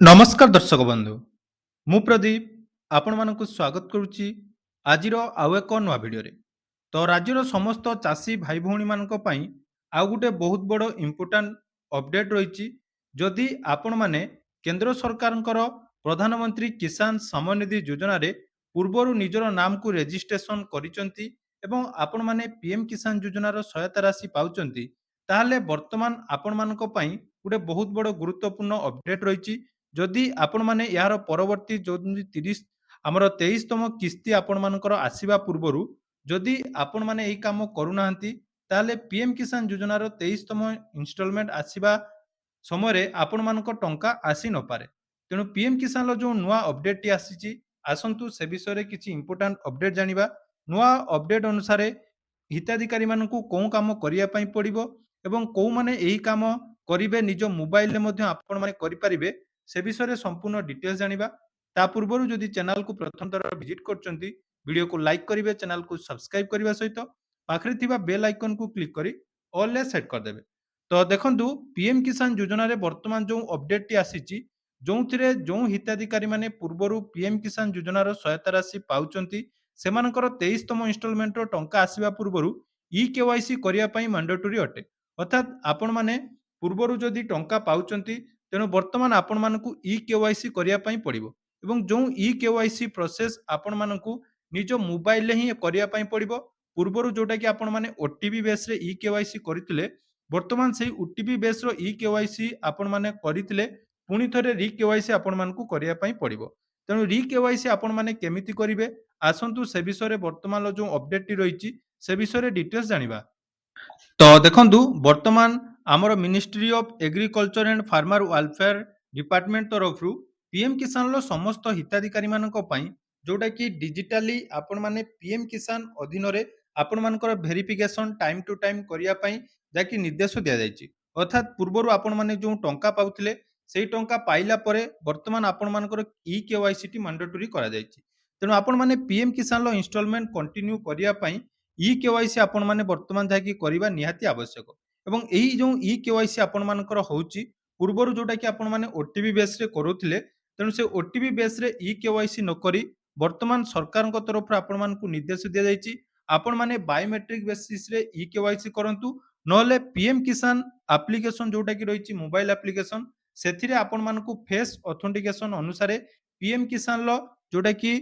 ନମସ୍କାର ଦର୍ଶକ ବନ୍ଧୁ, ମୁଁ ପ୍ରଦୀପ ଆପଣମାନଙ୍କୁ ସ୍ୱାଗତ କରୁଛି ଆଜିର ଆଉ ଏକ ନୂଆ ଭିଡ଼ିଓରେ। ତ ରାଜ୍ୟର ସମସ୍ତ ଚାଷୀ ଭାଇ ଭଉଣୀମାନଙ୍କ ପାଇଁ ଆଉ ଗୋଟେ ବହୁତ ବଡ଼ ଇମ୍ପୋର୍ଟାଣ୍ଟ ଅପଡେଟ୍ ରହିଛି। ଯଦି ଆପଣମାନେ କେନ୍ଦ୍ର ସରକାରଙ୍କର ପ୍ରଧାନମନ୍ତ୍ରୀ କିଷାନ ସମ୍ମାନ ନିଧି ଯୋଜନାରେ ପୂର୍ବରୁ ନିଜର ନାମକୁ ରେଜିଷ୍ଟ୍ରେସନ କରିଛନ୍ତି ଏବଂ ଆପଣମାନେ ପିଏମ୍ କିଷାନ ଯୋଜନାର ସହାୟତା ରାଶି ପାଉଛନ୍ତି, ତାହେଲେ ବର୍ତ୍ତମାନ ଆପଣମାନଙ୍କ ପାଇଁ ଗୋଟେ ବହୁତ ବଡ଼ ଗୁରୁତ୍ୱପୂର୍ଣ୍ଣ ଅପଡେଟ୍ ରହିଛି। ଯଦି ଆପଣମାନେ ଏହାର ପରବର୍ତ୍ତୀ ଯେଉଁ 30 ଆମର 23ତମ କିସ୍ତି ଆପଣମାନଙ୍କର ଆସିବା ପୂର୍ବରୁ ଯଦି ଆପଣମାନେ ଏହି କାମ କରୁନାହାନ୍ତି, ତାହେଲେ ପିଏମ୍ କିଷାନ ଯୋଜନାର 23ତମ ଇନଷ୍ଟଲମେଣ୍ଟ ଆସିବା ସମୟରେ ଆପଣମାନଙ୍କ ଟଙ୍କା ଆସିନପାରେ। ତେଣୁ ପିଏମ୍ କିଷାନର ଯେଉଁ ନୂଆ ଅପଡେଟ୍‌ଟି ଆସିଛି, ଆସନ୍ତୁ ସେ ବିଷୟରେ କିଛି ଇମ୍ପୋର୍ଟାଣ୍ଟ ଅପଡେଟ୍ ଜାଣିବା। ନୂଆ ଅପଡେଟ୍ ଅନୁସାରେ ହିତାଧିକାରୀମାନଙ୍କୁ କେଉଁ କାମ କରିବା ପାଇଁ ପଡ଼ିବ ଏବଂ କେଉଁମାନେ ଏହି କାମ କରିବେ ନିଜ ମୋବାଇଲରେ ମଧ୍ୟ ଆପଣମାନେ କରିପାରିବେ, ସେ ବିଷୟରେ ସମ୍ପୂର୍ଣ୍ଣ ଡିଟେଲ୍ସ ଜାଣିବା। ତା ପୂର୍ବରୁ ଯଦି ଚ୍ୟାନେଲକୁ ପ୍ରଥମ ଥର ଭିଜିଟ୍ କରୁଛନ୍ତି, ଭିଡ଼ିଓକୁ ଲାଇକ୍ କରିବେ, ଚ୍ୟାନେଲକୁ ସବସ୍କ୍ରାଇବ୍ କରିବା ସହିତ ପାଖରେ ଥିବା ବେଲ୍ ଆଇକନ୍‌କୁ କ୍ଲିକ୍ କରି ଅଲ୍‌ରେ ସେଟ୍ କରିଦେବେ। ତ ଦେଖନ୍ତୁ, ପିଏମ୍ କିଷାନ ଯୋଜନାରେ ବର୍ତ୍ତମାନ ଯେଉଁ ଅପଡେଟ୍‌ଟି ଆସିଛି, ଯେଉଁଥିରେ ଯେଉଁ ହିତାଧିକାରୀମାନେ ପୂର୍ବରୁ ପିଏମ୍ କିଷାନ ଯୋଜନାର ସହାୟତା ରାଶି ପାଉଛନ୍ତି, ସେମାନଙ୍କର 23ତମ ଇନଷ୍ଟଲମେଣ୍ଟର ଟଙ୍କା ଆସିବା ପୂର୍ବରୁ ଇ-କେୱାଇସି କରିବା ପାଇଁ ମ୍ୟାଣ୍ଡେଟୋରି ଅଟେ। ଅର୍ଥାତ୍ ଆପଣମାନେ ପୂର୍ବରୁ ଯଦି ଟଙ୍କା ପାଉଛନ୍ତି, ତେଣୁ ବର୍ତ୍ତମାନ ଆପଣମାନଙ୍କୁ ଇ-କେୱାଇସି କରିବା ପାଇଁ ପଡ଼ିବ ଏବଂ ଯେଉଁ ଇ-କେୱାଇସି ପ୍ରୋସେସ୍ ଆପଣମାନଙ୍କୁ ନିଜ ମୋବାଇଲରେ ହିଁ କରିବା ପାଇଁ ପଡ଼ିବ। ପୂର୍ବରୁ ଯେଉଁଟାକି ଆପଣମାନେ ଓଟିପି ବେସ୍‌ରେ ଇ-କେୱାଇସି କରିଥିଲେ, ବର୍ତ୍ତମାନ ସେହି ଓଟିପି ବେସ୍‌ର ଇ-କେୱାଇସି ଆପଣମାନେ କରିଥିଲେ, ପୁଣି ଥରେ ରି-କେୱାଇସି ଆପଣମାନଙ୍କୁ କରିବା ପାଇଁ ପଡ଼ିବ। ତେଣୁ ରି-କେୱାଇସି ଆପଣମାନେ କେମିତି କରିବେ, ଆସନ୍ତୁ ସେ ବିଷୟରେ ବର୍ତ୍ତମାନର ଯେଉଁ ଅପଡେଟ୍‌ଟି ରହିଛି, ସେ ବିଷୟରେ ଡିଟେଲ୍ସ ଜାଣିବା। ତ ଦେଖନ୍ତୁ, ବର୍ତ୍ତମାନ ଆମର ministry of agriculture and farmer welfare department ତରଫରୁ ପିଏମ୍ କିଷାନର ସମସ୍ତ ହିତାଧିକାରୀମାନଙ୍କ ପାଇଁ ଯେଉଁଟାକି ଡିଜିଟାଲି ଆପଣମାନେ ପିଏମ୍ କିଷାନ ଅଧୀନରେ ଆପଣମାନଙ୍କର ଭେରିଫିକେସନ୍ ଟାଇମ୍ ଟୁ ଟାଇମ୍ କରିବା ପାଇଁ ଯାହାକି ନିର୍ଦ୍ଦେଶ ଦିଆଯାଇଛି। ଅର୍ଥାତ୍ ପୂର୍ବରୁ ଆପଣମାନେ ଯେଉଁ ଟଙ୍କା ପାଉଥିଲେ, ସେହି ଟଙ୍କା ପାଇଲା ପରେ ବର୍ତ୍ତମାନ ଆପଣମାନଙ୍କର ଇ-କେୱାଇସିଟି ମ୍ୟାଣ୍ଡେଟୋରି କରାଯାଇଛି। ତେଣୁ ଆପଣମାନେ ପିଏମ୍ କିଷାନର ଇନଷ୍ଟଲମେଣ୍ଟ କଣ୍ଟିନ୍ୟୁ କରିବା ପାଇଁ ଇ-କେୱାଇସି ଆପଣମାନେ ବର୍ତ୍ତମାନ ଯାହାକି କରିବା ନିହାତି ଆବଶ୍ୟକ ଏବଂ ଏହି ଯେଉଁ ଇ-କେୱାଇସି ଆପଣମାନଙ୍କର ହେଉଛି, ପୂର୍ବରୁ ଯେଉଁଟାକି ଆପଣମାନେ ଓଟିପି ବେସ୍‌ରେ କରୁଥିଲେ, ତେଣୁ ସେ ଓଟିପି ବେସ୍‌ରେ ଇ-କେୱାଇସି ନକରି ବର୍ତ୍ତମାନ ସରକାରଙ୍କ ତରଫରୁ ଆପଣମାନଙ୍କୁ ନିର୍ଦ୍ଦେଶ ଦିଆଯାଇଛି, ଆପଣମାନେ ବାୟୋମେଟ୍ରିକ୍ ବେସିସ୍‌ରେ ଇ-କେୱାଇସି କରନ୍ତୁ। ନହେଲେ ପିଏମ୍ କିଷାନ ଆପ୍ଲିକେସନ୍ ଯେଉଁଟାକି ରହିଛି ମୋବାଇଲ ଆପ୍ଲିକେସନ୍, ସେଥିରେ ଆପଣମାନଙ୍କୁ ଫେସ୍ ଅଥେଣ୍ଟିକେସନ୍ ଅନୁସାରେ ପିଏମ୍ କିଷାନର ଯେଉଁଟାକି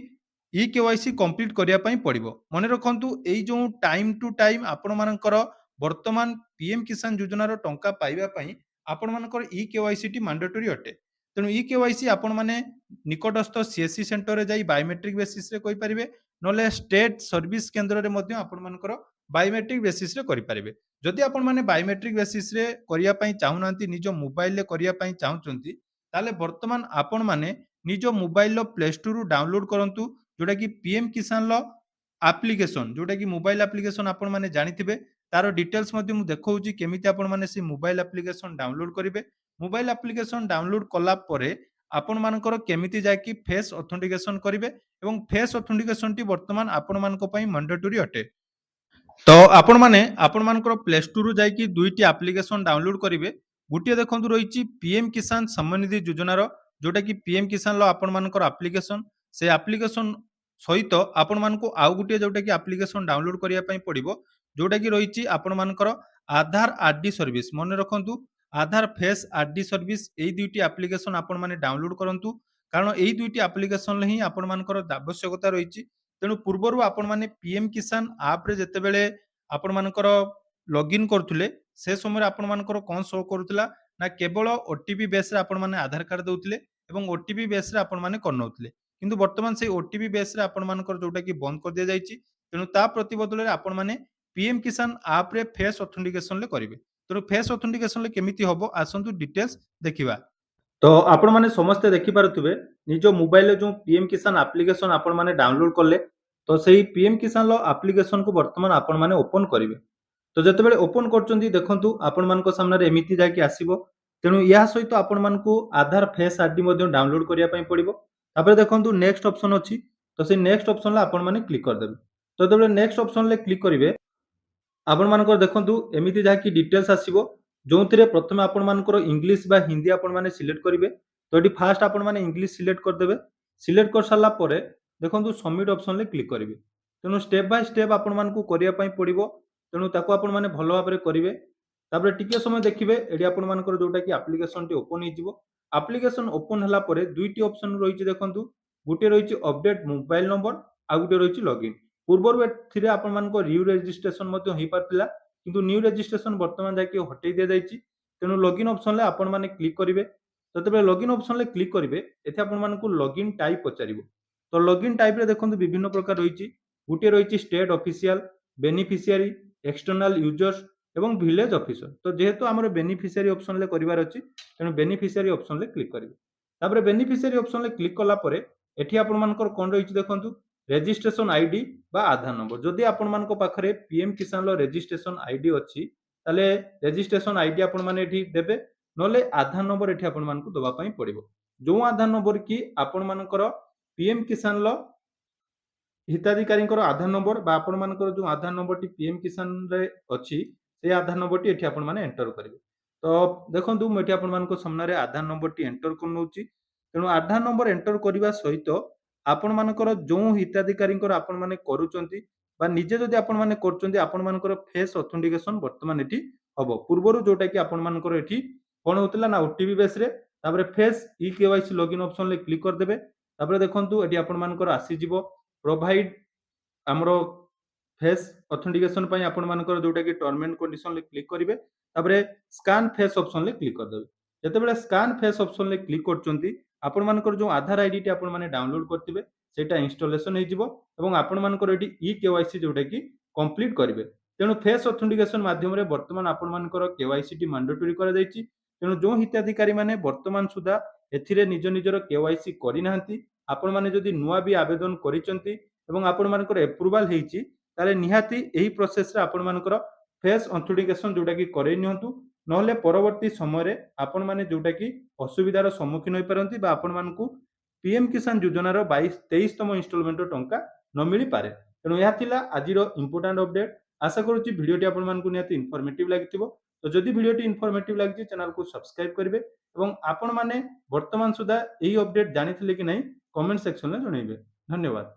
ଇ-କେୱାଇସି କମ୍ପ୍ଲିଟ୍ କରିବା ପାଇଁ ପଡ଼ିବ। ମନେ ରଖନ୍ତୁ, ଏଇ ଯେଉଁ ଟାଇମ୍ ଟୁ ଟାଇମ୍ ଆପଣମାନଙ୍କର ବର୍ତ୍ତମାନ ପିଏମ୍ କିଷାନ ଯୋଜନାର ଟଙ୍କା ପାଇବା ପାଇଁ ଆପଣମାନଙ୍କର ଇ-କେୱାଇସିଟି ମ୍ୟାଣ୍ଡେଟୋରି ଅଟେ। ତେଣୁ ଇ-କେୱାଇସି ଆପଣମାନେ ନିକଟସ୍ଥ ସିଏସ୍‌ସି ସେଣ୍ଟରରେ ଯାଇ ବାୟୋମେଟ୍ରିକ୍ ବେସିସ୍‌ରେ କରିପାରିବେ, ନହେଲେ ଷ୍ଟେଟ୍ ସର୍ଭିସ କେନ୍ଦ୍ରରେ ମଧ୍ୟ ଆପଣମାନଙ୍କର ବାୟୋମେଟ୍ରିକ୍ ବେସିସ୍‌ରେ କରିପାରିବେ। ଯଦି ଆପଣମାନେ ବାୟୋମେଟ୍ରିକ୍ ବେସିସ୍‌ରେ କରିବା ପାଇଁ ଚାହୁଁନାହାନ୍ତି, ନିଜ ମୋବାଇଲରେ କରିବା ପାଇଁ ଚାହୁଁଛନ୍ତି, ତାହେଲେ ବର୍ତ୍ତମାନ ଆପଣମାନେ ନିଜ ମୋବାଇଲର ପ୍ଲେ ଷ୍ଟୋରରୁ ଡାଉନଲୋଡ୍ କରନ୍ତୁ, ଯେଉଁଟାକି ପିଏମ୍ କିଷାନର ଆପ୍ଲିକେସନ୍, ଯେଉଁଟାକି ମୋବାଇଲ ଆପ୍ଲିକେସନ୍ ଆପଣମାନେ ଜାଣିଥିବେ। ତାର ଡିଟେଲ୍ସ ମଧ୍ୟ ମୁଁ ଦେଖଉଛି କେମିତି ଆପଣମାନେ ସେ ମୋବାଇଲ ଆପ୍ଲିକେସନ୍ ଡାଉନଲୋଡ୍ କରିବେ। ମୋବାଇଲ ଆପ୍ଲିକେସନ୍ ଡାଉନଲୋଡ୍ କଲା ପରେ ଆପଣମାନଙ୍କର କେମିତି ଯାଇକି ଫେସ୍ ଅଥେଣ୍ଟିକେସନ୍ କରିବେ ଏବଂ ଫେସ୍ ଅଥେଣ୍ଟିକେସନ୍‌ଟି ବର୍ତ୍ତମାନ ଆପଣମାନଙ୍କ ପାଇଁ ମ୍ୟାଣ୍ଡେଟୋରି ଅଟେ। ତ ଆପଣମାନେ ଆପଣମାନଙ୍କର ପ୍ଲେ ଷ୍ଟୋରରୁ ଯାଇକି ଦୁଇଟି ଆପ୍ଲିକେସନ୍ ଡାଉନଲୋଡ୍ କରିବେ। ଗୋଟିଏ ଦେଖନ୍ତୁ ରହିଛି ପିଏମ୍ କିଷାନ ସମ୍ମାନ ନିଧି ଯୋଜନାର, ଯେଉଁଟାକି ପିଏମ୍ କିଷାନର ଆପଣମାନଙ୍କର ଆପ୍ଲିକେସନ୍। ସେ ଆପ୍ଲିକେସନ୍ ସହିତ ଆପଣମାନଙ୍କୁ ଆଉ ଗୋଟିଏ ଯେଉଁଟାକି ଆପ୍ଲିକେସନ୍ ଡାଉନଲୋଡ୍ କରିବା ପାଇଁ ପଡ଼ିବ, ଯେଉଁଟାକି ରହିଛି ଆପଣମାନଙ୍କର ଆଧାର ଆର୍‌ଡି ସର୍ଭିସ୍। ମନେ ରଖନ୍ତୁ, ଆଧାର ଫେସ୍ ଆର୍‌ଡି ସର୍ଭିସ୍, ଏହି ଦୁଇଟି ଆପ୍ଲିକେସନ୍ ଆପଣମାନେ ଡାଉନଲୋଡ୍ କରନ୍ତୁ, କାରଣ ଏହି ଦୁଇଟି ଆପ୍ଲିକେସନ୍‌ରେ ହିଁ ଆପଣମାନଙ୍କର ଆବଶ୍ୟକତା ରହିଛି। ତେଣୁ ପୂର୍ବରୁ ଆପଣମାନେ ପିଏମ୍ କିଷାନ ଆପ୍‌ରେ ଯେତେବେଳେ ଆପଣମାନଙ୍କର ଲଗ୍ଇନ୍ କରୁଥିଲେ, ସେ ସମୟରେ ଆପଣମାନଙ୍କର କ'ଣ ଶୋ କରୁଥିଲା ନା କେବଳ ଓଟିପି ବେସ୍‌ରେ ଆପଣମାନେ ଆଧାର କାର୍ଡ ଦେଉଥିଲେ ଏବଂ ଓଟିପି ବେସ୍‌ରେ ଆପଣମାନେ କରିନେଉଥିଲେ। କିନ୍ତୁ ବର୍ତ୍ତମାନ ସେଇ ଓଟିପି ବେସ୍‌ରେ ଆପଣମାନଙ୍କର ଯେଉଁଟାକି ବନ୍ଦ କରିଦିଆଯାଇଛି। ତେଣୁ ତା ପ୍ରତିବଦଳରେ ଆପଣମାନେ ପିଏମ୍ କିଷାନ ଆପ୍‌ରେ ଫେସ୍ ଅଥେଣ୍ଟିକେସନ୍‌ରେ କରିବେ। ତେଣୁ ଫେସ୍ ଅଥେଣ୍ଟିକେସନ୍‌ରେ କେମିତି ହେବ, ଆସନ୍ତୁ ଡିଟେଲ୍ସ ଦେଖିବା। ତ ଆପଣମାନେ ସମସ୍ତେ ଦେଖିପାରୁଥିବେ, ନିଜ ମୋବାଇଲରେ ଯେଉଁ ପିଏମ୍ କିଷାନ ଆପ୍ଲିକେସନ୍ ଆପଣମାନେ ଡାଉନଲୋଡ୍ କଲେ, ତ ସେଇ ପିଏମ୍ କିଷାନର ଆପ୍ଲିକେସନ୍‌କୁ ବର୍ତ୍ତମାନ ଆପଣମାନେ ଓପନ୍ କରିବେ। ତ ଯେତେବେଳେ ଓପନ୍ କରୁଛନ୍ତି, ଦେଖନ୍ତୁ ଆପଣମାନଙ୍କ ସାମ୍ନାରେ ଏମିତି ଯାଇକି ଆସିବ। ତେଣୁ ଏହା ସହିତ ଆପଣମାନଙ୍କୁ ଆଧାର ଫେସ୍ ଆର୍‌ଡି ମଧ୍ୟ ଡାଉନଲୋଡ୍ କରିବା ପାଇଁ ପଡ଼ିବ। ତାପରେ ଦେଖନ୍ତୁ ନେକ୍ସଟ ଅପସନ୍ ଅଛି, ତ ସେଇ ନେକ୍ସଟ ଅପସନ୍‌ରେ ଆପଣମାନେ କ୍ଲିକ୍ କରିଦେବେ। ତ ଯେତେବେଳେ ନେକ୍ସଟ ଅପସନ୍‌ରେ କ୍ଲିକ୍ କରିବେ, ଆପଣମାନଙ୍କର ଦେଖନ୍ତୁ ଏମିତି ଯାହାକି ଡିଟେଲ୍ସ ଆସିବ, ଯେଉଁଥିରେ ପ୍ରଥମେ ଆପଣମାନଙ୍କର ଇଂଲିଶ ବା ହିନ୍ଦୀ ଆପଣମାନେ ସିଲେକ୍ଟ କରିବେ। तो ये फास्ट आपण मैंने इंग्लिश सिलेक्ट करदे। सिलेक्ट कर सारा पर देखो सबमिट ऑप्शन क्लिक करेंगे। तेणु स्टेप बाय स्टेप आपण मानकु करिया पई पड़िबो। तेणु ताको आपण माने भल भाबरे करिवे। तापर टिके समय देखिबे एडी आपण मानकर जोटा कि एप्लिकेशन टी ओपन हे जिवो। एप्लिकेशन ओपन हला परे दुईटी ऑप्शन रहिछि देखंतु। गुटे रहिछि अपडेट मोबाइल नंबर आ गुटे रहिछि लॉगिन। पूर्वरु एथिरे आपण मानको न्यू रजिस्ट्रेशन मध्ये होई पारतिला किंतु न्यू रजिस्ट्रेशन वर्तमान जाके हटै दिया जायछि। तेणु लॉगिन ऑप्शन ले आपण माने क्लिक करिवे। जतबे लॉगिन ऑप्शन ले क्लिक करिवे एथे आपण मानकु लॉगिन टाइप पचारिबो। तो लॉगिन टाइप रे देखंतु विभिन्न प्रकार रहिछि। गुटे रहिछि state official, beneficiary, external users एवं विलेज ऑफिसर। तो जेहेतु हमर बेनिफिशियरी ऑप्शन ले करिवार अछि तेणु बेनिफिशियरी ऑप्शन ले क्लिक करिवे। तापर बेनिफिशियरी ऑप्शन ले क्लिक कला परे एठी आपण मानकर कोन रहिछि देखंतु रेजिस्ट्रेशन आईडी बा आधार नंबर। जदि आपण मानको पाखरे पीएम किसान लो रेजिस्ट्रेशन आईडी अछि ताले रेजिस्ट्रेशन आईडी आपण माने एठी देबे। नले आधार नंबर एठी आपण मानको दबा पई पड़िबो। जो आधार नंबर कि आपण मानकर पीएम किसान लो हिताधिकारी आधार नंबर बा आपण मानकर जो आधार नंबर टी पीएम किसान रे अछि से आधार नंबर टी एठी आपण माने एंटर करिवे। तो देखंतु म एठी आपण मानको सामने रे आधार नंबर टी एंटर करनोची। तेणु आधार नंबर एंटर करिवा सहित आपण मानकर जो हिताधिकारी आपण माने करूचंती बा निजे जदि आपण माने करचंती आपण मानकर फेस ऑथेंटिकेशन वर्तमान एठी हबो। पूर्वरु जोटा कि आपण मानकर एठी कोन होतला ना ओटीपी बेस रे तापर face e KYC login option ले क्लिक कर देबे। तापर देखंतु एठी आपण मानकर आसी जिवो प्रोवाइड हमरो फेस ऑथेंटिकेशन पई आपण मानकर जोटा कि टर्म एंड कंडीशन ले क्लिक करिवे। तापर स्कैन फेस ऑप्शन ले क्लिक कर देबे। जतेबेले स्कैन फेस ऑप्शन ले क्लिक करचंती आपण मानकर जो आधार आईडी टी आपण माने डाउनलोड करथिबे सेटा इंस्टॉलेशन हे जिवो एवं आपण मानकर एटी ई केवाईसी जोटा कि कंप्लीट करिवे। तेणु फेस ऑथेंटिकेशन माध्यम रे वर्तमान आपण मानकर केवाईसी टी मैंडेटरी करा जायछि। तेणु जो हिताधिकारी माने वर्तमान सुधा एथिरे निज निजर केवाईसी करि नाहंती आपण माने जदि नुवा भी आवेदन करिचंती एवं आपण मानकर एप्रूवल हेछि ताले निहाती एही प्रोसेस रे आपण मानकर फेस ऑथेंटिकेशन जोटा कि करै नियंतु। नहले परवर्ती समय रे आपण माने जोटा कि असुविधार सम्मुखीन होई पारंती बा आपण मानकु पीएम किसान योजनार 23तम इन्स्टॉलमेंट टंका न मिली पारे। तेणु यह थिला आजिरो इंपोर्टेंट अपडेट। आशा करूची भिडियोटी आपण मानकु निहाती इन्फॉर्मेटिव लागिथिबो। तो जदि भिडियोटी इन्फॉर्मेटिव लागिछि चैनल को सब्सक्राइब करिवे एवं आपण माने वर्तमान सुधा एही अपडेट जानिथिले कि नै कमेंट सेक्शन रे जणैबे। धन्यवाद।